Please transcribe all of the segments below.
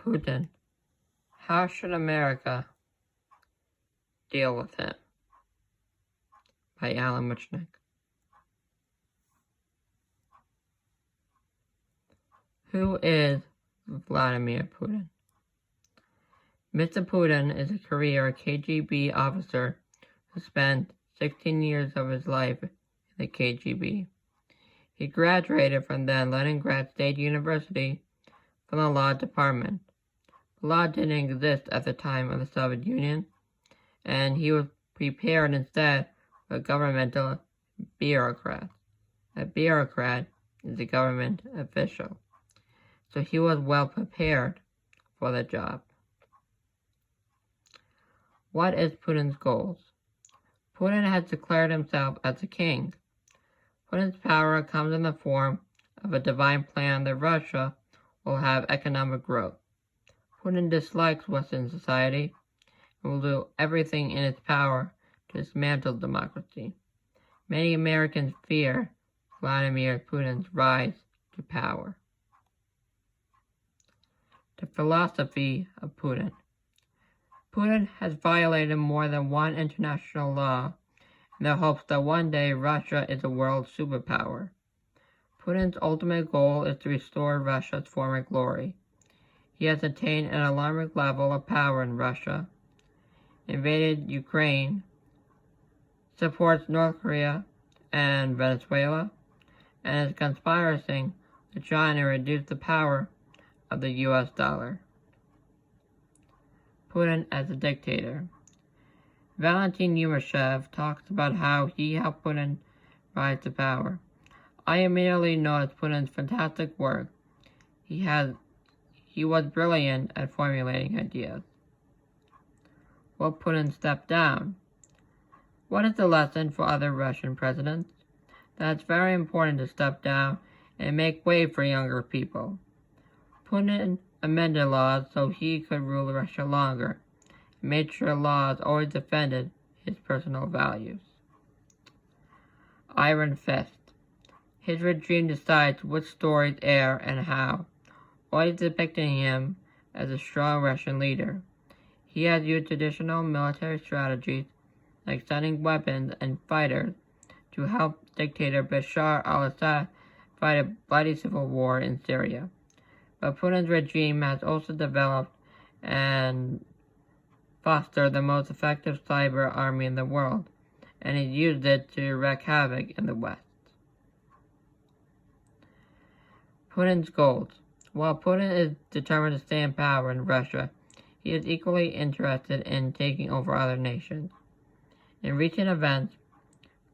Putin. How should America deal with him? By Alan Muchnick. Who is Vladimir Putin? Mr. Putin is a career KGB officer who spent 16 years of his life in the KGB. He graduated from the Leningrad State University from the law department. The law didn't exist at the time of the Soviet Union, and he was prepared instead for a governmental bureaucrat. A bureaucrat is a government official, so he was well prepared for the job. What is Putin's goals? Putin has declared himself as a king. Putin's power comes in the form of a divine plan that Russia will have economic growth. Putin dislikes Western society and will do everything in its power to dismantle democracy. Many Americans fear Vladimir Putin's rise to power. The philosophy of Putin. Putin has violated more than one international law in the hopes that one day Russia is a world superpower. Putin's ultimate goal is to restore Russia's former glory. He has attained an alarming level of power in Russia, invaded Ukraine, supports North Korea and Venezuela, and is conspiring to China to reduce the power of the US dollar. Putin as a dictator. Valentin Yumashev talks about how he helped Putin rise to power. I immediately noticed Putin's fantastic work. He was brilliant at formulating ideas. Will Putin step down? What is the lesson for other Russian presidents? That it's very important to step down and make way for younger people. Putin amended laws so he could rule Russia longer, and made sure laws always defended his personal values. Iron Fist. His regime decides which stories air and how, always depicting him as a strong Russian leader. He has used traditional military strategies like sending weapons and fighters to help dictator Bashar al-Assad fight a bloody civil war in Syria. But Putin's regime has also developed and fostered the most effective cyber army in the world, and has used it to wreak havoc in the West. Putin's goals. While Putin is determined to stay in power in Russia, he is equally interested in taking over other nations. In recent events,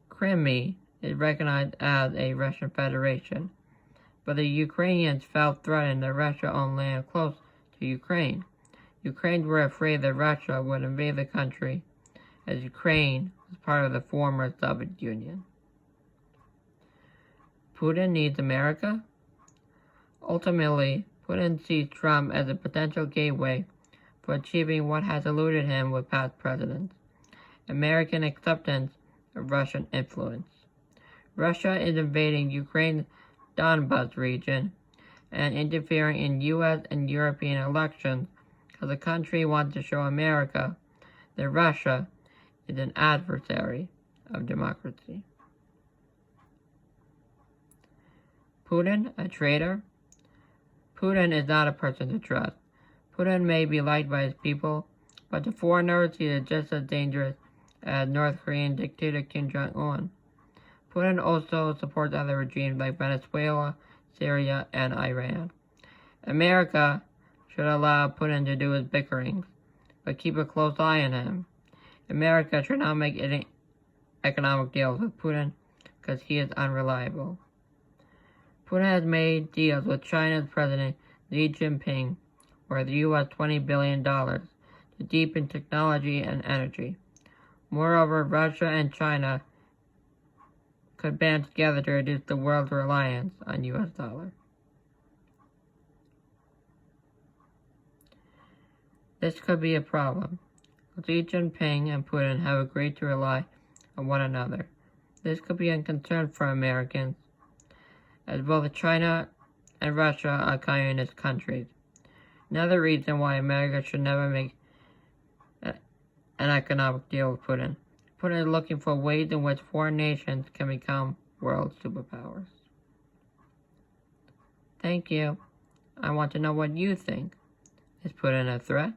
Crimea is recognized as a Russian federation, but the Ukrainians felt threatened that Russia owned land close to Ukraine. Ukrainians were afraid that Russia would invade the country, as Ukraine was part of the former Soviet Union. Putin needs America? Ultimately, Putin sees Trump as a potential gateway for achieving what has eluded him with past presidents: American acceptance of Russian influence. Russia is invading Ukraine's Donbas region and interfering in U.S. and European elections because the country wants to show America that Russia is an adversary of democracy. Putin, a traitor? Putin is not a person to trust. Putin may be liked by his people, but to foreigners he is just as dangerous as North Korean dictator Kim Jong-un. Putin also supports other regimes like Venezuela, Syria, and Iran. America should allow Putin to do his bickerings, but keep a close eye on him. America should not make any economic deals with Putin because he is unreliable. Putin has made deals with China's President Xi Jinping worth US $20 billion to deepen technology and energy. Moreover, Russia and China could band together to reduce the world's reliance on US dollar. This could be a problem. Xi Jinping and Putin have agreed to rely on one another. This could be a concern for Americans, as both China and Russia are communist countries. Another reason why America should never make an economic deal with Putin. Putin is looking for ways in which foreign nations can become world superpowers. Thank you. I want to know what you think. Is Putin a threat?